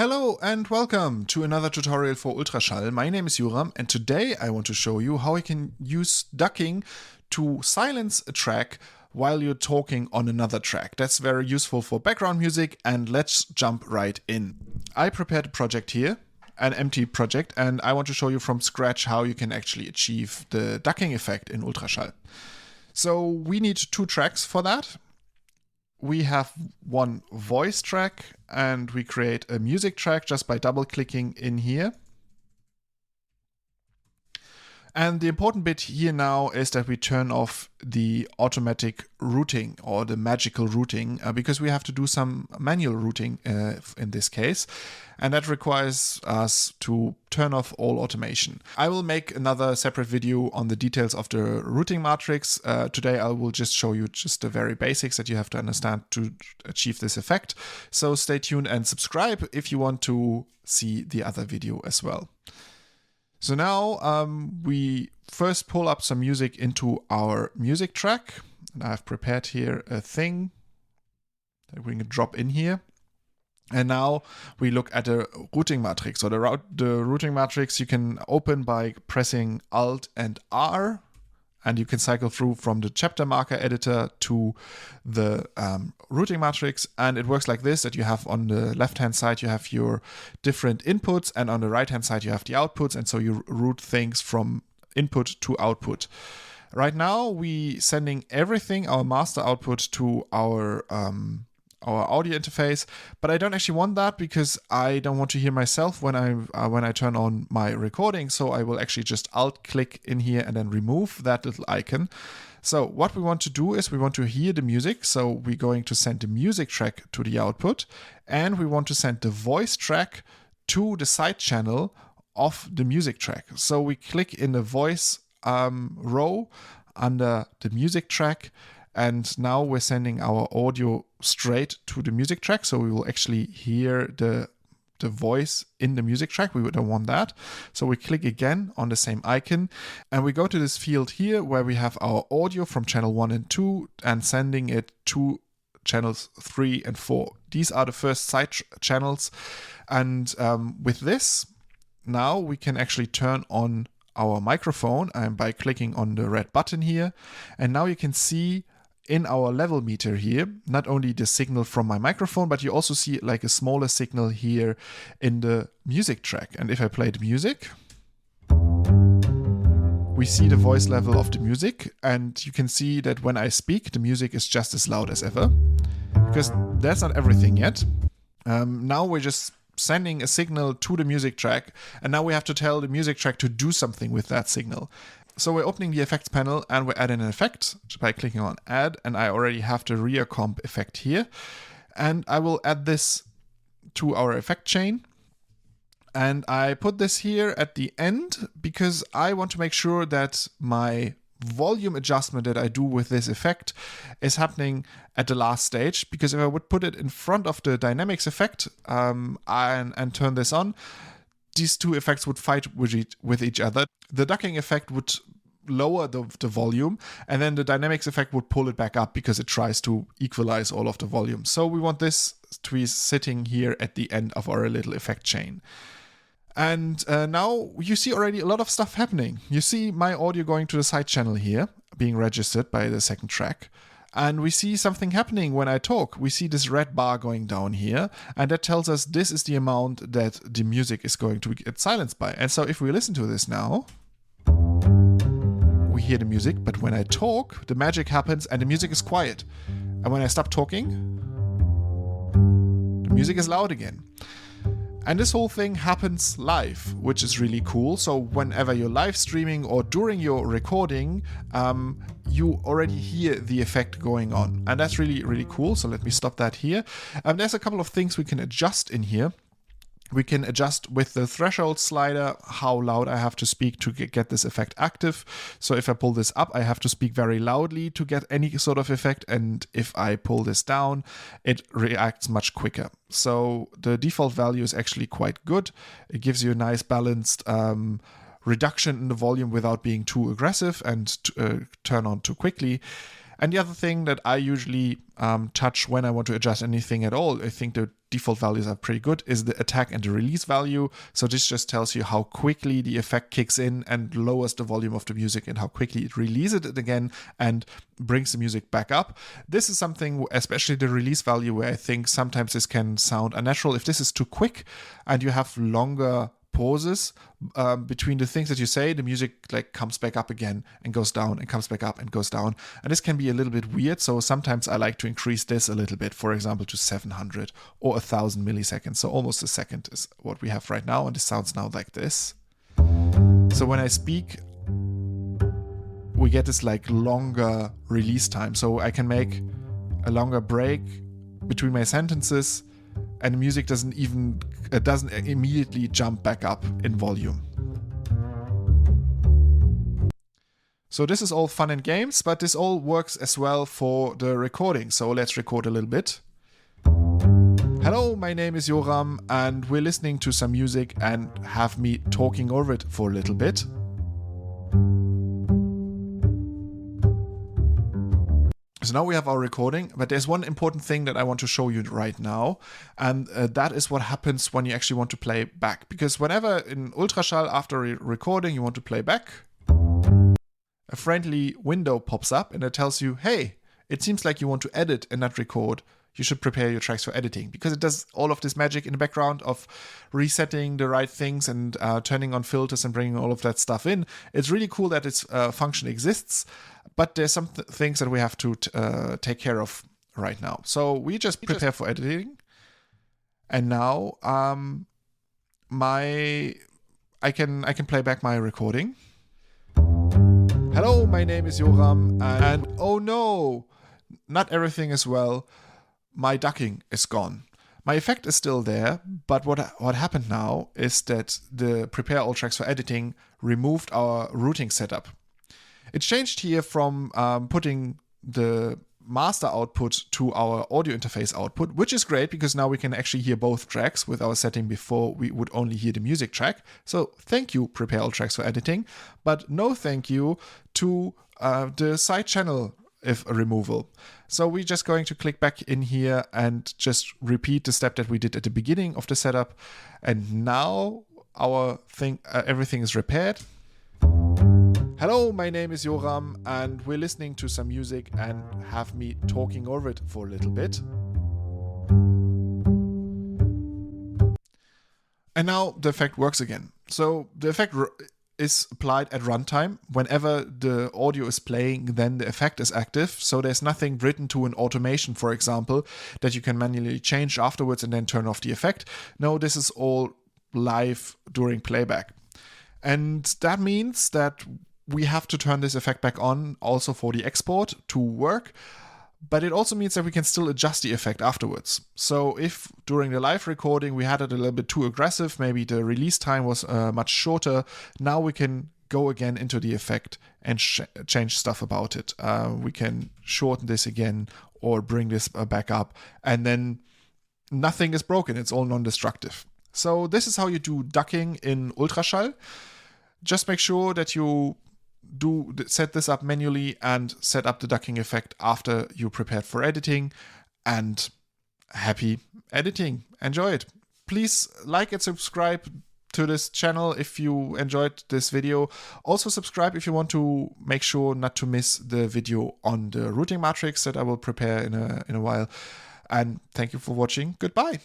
Hello and welcome to another tutorial for Ultraschall. My name is Joram and today I want to show you how I can use ducking to silence a track while you're talking on another track. That's very useful for background music, and let's jump right in. I prepared a project here, an empty project, and I want to show you from scratch how you can actually achieve the ducking effect in Ultraschall. So we need two tracks for that. We have one voice track and we create a music track just by double clicking in here. And the important bit here now is that we turn off the automatic routing or the magical routing because we have to do some manual routing in this case. And that requires us to turn off all automation. I will make another separate video on the details of the routing matrix. Today I will just show you just the very basics that you have to understand to achieve this effect. So stay tuned and subscribe if you want to see the other video as well. So now we first pull up some music into our music track. And I've prepared here a thing that we can drop in here. And now we look at the routing matrix. So the routing matrix you can open by pressing Alt and R. And you can cycle through from the chapter marker editor to the routing matrix. And it works like this, that you have on the left-hand side, you have your different inputs, and on the right-hand side, you have the outputs. And so you route things from input to output. Right now, we sending everything, our master output, to our audio interface, but I don't actually want that because I don't want to hear myself when I turn on my recording. So I will actually just alt click in here and then remove that little icon. So what we want to do is we want to hear the music. So we're going to send the music track to the output, and we want to send the voice track to the side channel of the music track. So we click in the voice row under the music track. And now we're sending our audio straight to the music track. So we will actually hear the voice in the music track. We don't want that. So we click again on the same icon and we go to this field here where we have our audio from channel 1 and 2 and sending it to channels 3 and 4. These are the first side channels. And with this, now we can actually turn on our microphone by clicking on the red button here. And now you can see in our level meter here, not only the signal from my microphone, but you also see like a smaller signal here in the music track. And if I play the music, we see the voice level of the music, and you can see that when I speak, the music is just as loud as ever, because that's not everything yet. Now we're just sending a signal to the music track, and now we have to tell the music track to do something with that signal. So we're opening the effects panel and we're adding an effect by clicking on add, and I already have the rear comp effect here. And I will add this to our effect chain. And I put this here at the end because I want to make sure that my volume adjustment that I do with this effect is happening at the last stage, because if I would put it in front of the dynamics effect and turn this on, these two effects would fight with each other. The ducking effect would lower the volume, and then the dynamics effect would pull it back up because it tries to equalize all of the volume. So we want this to be sitting here at the end of our little effect chain. And now you see already a lot of stuff happening. You see my audio going to the side channel here, being registered by the second track. And we see something happening when I talk. We see this red bar going down here, and that tells us this is the amount that the music is going to get silenced by. And so if we listen to this now, we hear the music, but when I talk, the magic happens and the music is quiet. And when I stop talking, the music is loud again. And this whole thing happens live, which is really cool. So whenever you're live streaming or during your recording, you already hear the effect going on. And that's really, really cool. So let me stop that here. There's a couple of things we can adjust in here. We can adjust with the threshold slider how loud I have to speak to get this effect active. So if I pull this up, I have to speak very loudly to get any sort of effect. And if I pull this down, it reacts much quicker. So the default value is actually quite good. It gives you a nice balanced reduction in the volume without being too aggressive and turn on too quickly. And the other thing that I usually touch when I want to adjust anything at all, I think the default values are pretty good, is the attack and the release value. So this just tells you how quickly the effect kicks in and lowers the volume of the music and how quickly it releases it again and brings the music back up. This is something, especially the release value, where I think sometimes this can sound unnatural. If this is too quick and you have longer pauses between the things that you say, the music like comes back up again and goes down and comes back up and goes down, and this can be a little bit weird. So sometimes I like to increase this a little bit, for example to 700 or 1000 milliseconds, so almost a second is what we have right now, and it sounds now like this. So when I speak, we get this like longer release time, so I can make a longer break between my sentences and the music doesn't immediately jump back up in volume. So this is all fun and games, but this all works as well for the recording. So let's record a little bit. Hello, my name is Joram, and we're listening to some music and have me talking over it for a little bit. So now we have our recording, but there's one important thing that I want to show you right now, and that is what happens when you actually want to play back. Because whenever in Ultraschall, after a recording, you want to play back, a friendly window pops up and it tells you, hey, it seems like you want to edit and not record. You should prepare your tracks for editing, because it does all of this magic in the background of resetting the right things and turning on filters and bringing all of that stuff in. It's really cool that this function exists, but there's some things that we have to take care of right now. So we just prepare for editing, and now I can play back my recording. Hello, my name is Joram, and oh no, not everything is well. My ducking is gone. My effect is still there, but what happened now is that the prepare all tracks for editing removed our routing setup. It changed here from putting the master output to our audio interface output, which is great because now we can actually hear both tracks. With our setting before, we would only hear the music track. So thank you, prepare all tracks for editing, but no thank you to the side channel removal. So we're just going to click back in here and just repeat the step that we did at the beginning of the setup. And now everything is repaired. Hello, my name is Joram, and we're listening to some music and have me talking over it for a little bit. And now the effect works again. So the effect is applied at runtime. Whenever the audio is playing, then the effect is active. So there's nothing written to an automation, for example, that you can manually change afterwards and then turn off the effect. No, this is all live during playback. And that means that we have to turn this effect back on also for the export to work. But it also means that we can still adjust the effect afterwards. So if during the live recording we had it a little bit too aggressive, maybe the release time was much shorter, now we can go again into the effect and change stuff about it. We can shorten this again or bring this back up, and then nothing is broken. It's all non-destructive. So this is how you do ducking in Ultraschall. Just make sure that you set this up manually and set up the ducking effect after you prepared for editing, and happy editing. Enjoy it. Please like and subscribe to this channel if you enjoyed this video. Also subscribe if you want to make sure not to miss the video on the routing matrix that I will prepare in a while. And thank you for watching. Goodbye.